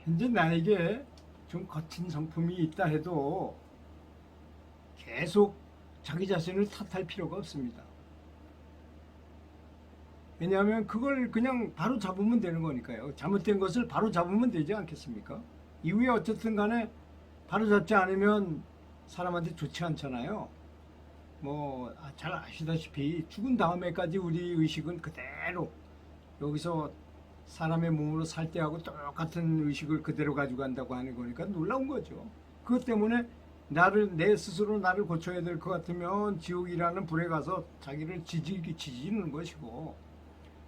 현재 나에게 좀 거친 성품이 있다 해도 계속 자기 자신을 탓할 필요가 없습니다. 왜냐하면 그걸 그냥 바로 잡으면 되는 거니까요. 잘못된 것을 바로 잡으면 되지 않겠습니까? 이후에 어쨌든 간에 바로 잡지 않으면 사람한테 좋지 않잖아요. 뭐 잘 아시다시피 죽은 다음에까지 우리 의식은 그대로 여기서 사람의 몸으로 살 때하고 똑같은 의식을 그대로 가지고 간다고 하는 거니까 놀라운 거죠. 그것 때문에 내 스스로 나를 고쳐야 될 것 같으면 지옥이라는 불에 가서 자기를 지지는 것이고,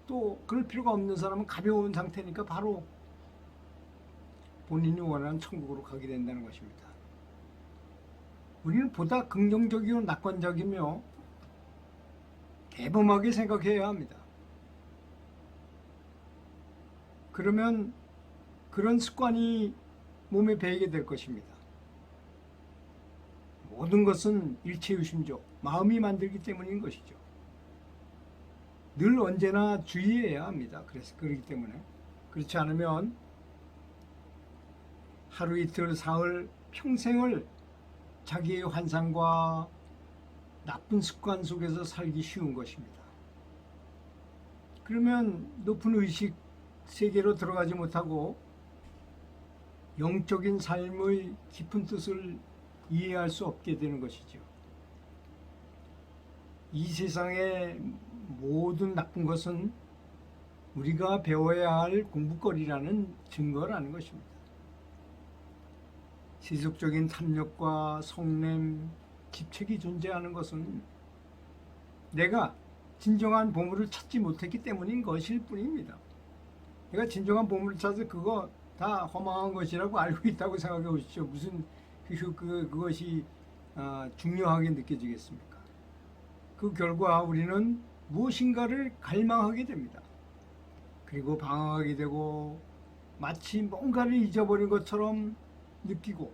또 그럴 필요가 없는 사람은 가벼운 상태니까 바로 본인이 원하는 천국으로 가게 된다는 것입니다. 우리는 보다 긍정적이고 낙관적이며 대범하게 생각해야 합니다. 그러면 그런 습관이 몸에 배이게 될 것입니다. 모든 것은 일체유심조, 마음이 만들기 때문인 것이죠. 늘 언제나 주의해야 합니다. 그렇기 때문에. 그렇지 않으면 하루 이틀 사흘 평생을 자기의 환상과 나쁜 습관 속에서 살기 쉬운 것입니다. 그러면 높은 의식 세계로 들어가지 못하고 영적인 삶의 깊은 뜻을 이해할 수 없게 되는 것이죠. 이 세상의 모든 나쁜 것은 우리가 배워야 할 공부거리라는 증거라는 것입니다. 세속적인 탐욕과 성냄, 집착이 존재하는 것은 내가 진정한 보물을 찾지 못했기 때문인 것일 뿐입니다. 내가 진정한 보물을 찾아서 그거 다 허망한 것이라고 알고 있다고 생각해 보십시오. 무슨 그것이 중요하게 느껴지겠습니까? 그 결과 우리는 무엇인가를 갈망하게 됩니다. 그리고 방황하게 되고 마치 뭔가를 잊어버린 것처럼 느끼고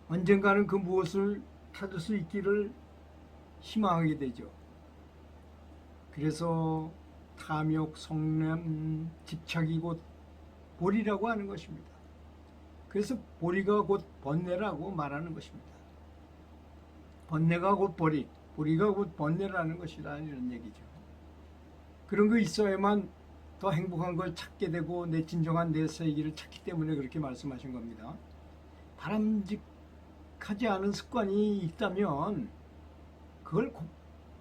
언젠가는 그 무엇을 찾을 수 있기를 희망하게 되죠. 그래서 탐욕, 성냄, 집착이 곧 보리라고 하는 것입니다. 그래서 보리가 곧 번뇌라고 말하는 것입니다. 번뇌가 곧 보리, 보리가 곧 번뇌라는 것이다, 이런 얘기죠. 그런 거 있어야만 더 행복한 걸 찾게 되고 내 진정한 내 세계를 찾기 때문에 그렇게 말씀하신 겁니다. 바람직하지 않은 습관이 있다면 그걸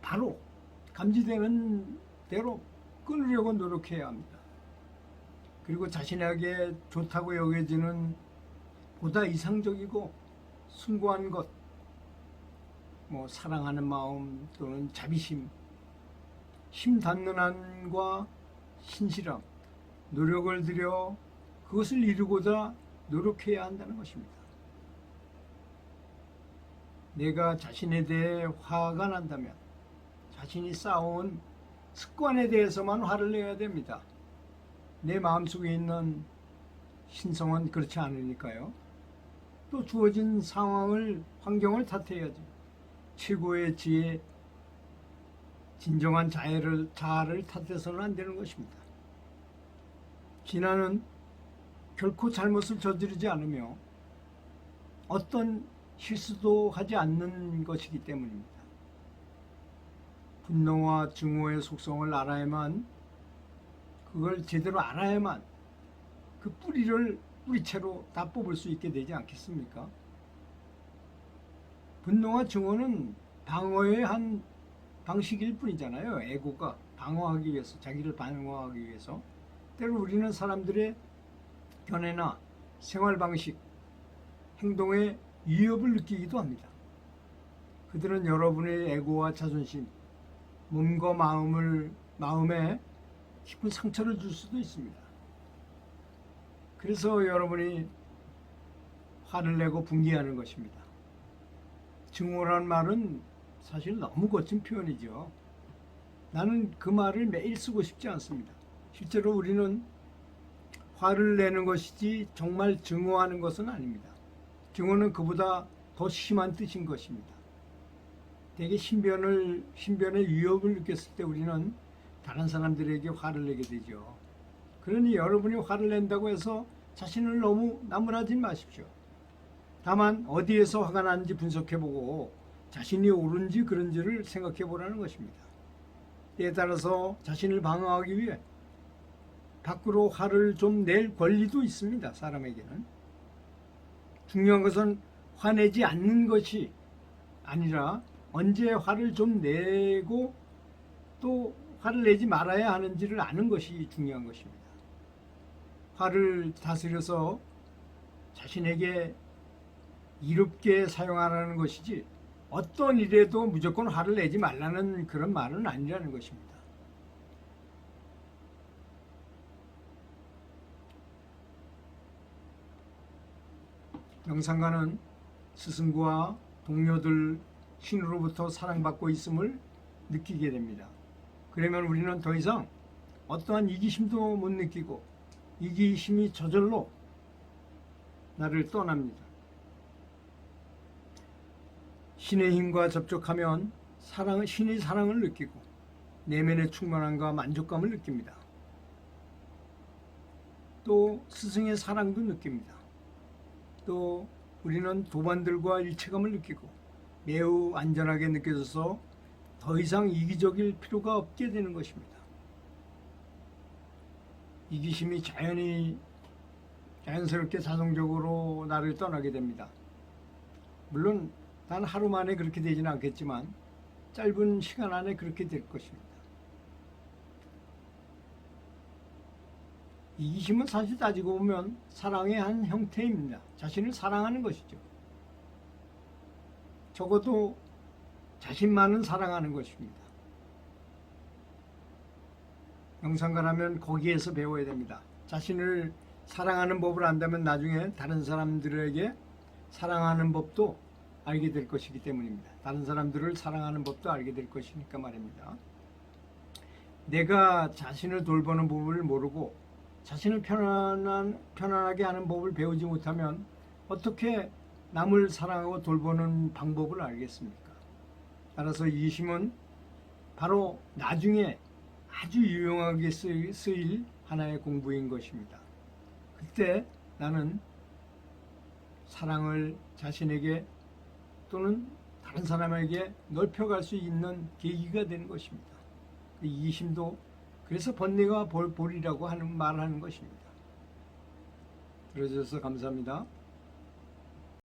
바로 감지되는 대로 끊으려고 노력해야 합니다. 그리고 자신에게 좋다고 여겨지는 보다 이상적이고 숭고한 것, 뭐 사랑하는 마음 또는 자비심, 힘닿는 한과 신실함, 노력을 들여 그것을 이루고자 노력해야 한다는 것입니다. 내가 자신에 대해 화가 난다면 자신이 쌓아온 습관에 대해서만 화를 내야 됩니다. 내 마음속에 있는 신성은 그렇지 않으니까요. 또 주어진 상황을, 환경을 탓해야지. 최고의 지혜, 진정한 자아를 탓해서는 안 되는 것입니다. 진화는 결코 잘못을 저지르지 않으며 어떤 실수도 하지 않는 것이기 때문입니다. 분노와 증오의 속성을 알아야만, 그걸 제대로 알아야만 그 뿌리를 뿌리채로 다 뽑을 수 있게 되지 않겠습니까? 분노와 증오는 방어의 한 방식일 뿐이잖아요. 에고가 방어하기 위해서, 자기를 방어하기 위해서. 때로 우리는 사람들의 견해나 생활 방식, 행동에 위협을 느끼기도 합니다. 그들은 여러분의 에고와 자존심, 몸과 마음에 깊은 상처를 줄 수도 있습니다. 그래서 여러분이 화를 내고 분개하는 것입니다. 증오라는 말은 사실 너무 거친 표현이죠. 나는 그 말을 매일 쓰고 싶지 않습니다. 실제로 우리는 화를 내는 것이지 정말 증오하는 것은 아닙니다. 증오는 그보다 더 심한 뜻인 것입니다. 대개 신변의 위협을 느꼈을 때 우리는 다른 사람들에게 화를 내게 되죠. 그러니 여러분이 화를 낸다고 해서 자신을 너무 나무라지 마십시오. 다만 어디에서 화가 나는지 분석해보고 자신이 옳은지 그른지를 생각해보라는 것입니다. 때에 따라서 자신을 방어하기 위해 밖으로 화를 좀 낼 권리도 있습니다. 사람에게는. 중요한 것은 화내지 않는 것이 아니라 언제 화를 좀 내고 또 화를 내지 말아야 하는지를 아는 것이 중요한 것입니다. 화를 다스려서 자신에게 이롭게 사용하라는 것이지 어떤 일에도 무조건 화를 내지 말라는 그런 말은 아니라는 것입니다. 명상가는 스승과 동료들 신으로부터 사랑받고 있음을 느끼게 됩니다. 그러면 우리는 더 이상 어떠한 이기심도 못 느끼고 이기심이 저절로 나를 떠납니다. 신의 힘과 접촉하면 신의 사랑을 느끼고 내면의 충만함과 만족감을 느낍니다. 또 스승의 사랑도 느낍니다. 또 우리는 도반들과 일체감을 느끼고 매우 안전하게 느껴져서 더 이상 이기적일 필요가 없게 되는 것입니다. 이기심이 자연스럽게 자동적으로 나를 떠나게 됩니다. 물론 단 하루 만에 그렇게 되지는 않겠지만 짧은 시간 안에 그렇게 될 것입니다. 이기심은 사실 따지고 보면 사랑의 한 형태입니다. 자신을 사랑하는 것이죠. 적어도 자신만은 사랑하는 것입니다. 명상가라면 거기에서 배워야 됩니다. 자신을 사랑하는 법을 안다면 나중에 다른 사람들에게 사랑하는 법도 알게 될 것이기 때문입니다. 다른 사람들을 사랑하는 법도 알게 될 것이니까 말입니다. 내가 자신을 돌보는 법을 모르고 자신을 편안하게 하는 법을 배우지 못하면 어떻게 남을 사랑하고 돌보는 방법을 알겠습니까? 따라서 이기심은 바로 나중에 아주 유용하게 쓰일 하나의 공부인 것입니다. 그때 나는 사랑을 자신에게 또는 다른 사람에게 넓혀갈 수 있는 계기가 되는 것입니다. 이기심도 그래서 번뇌가 볼이라고 말하는 것입니다. 들어주셔서 감사합니다.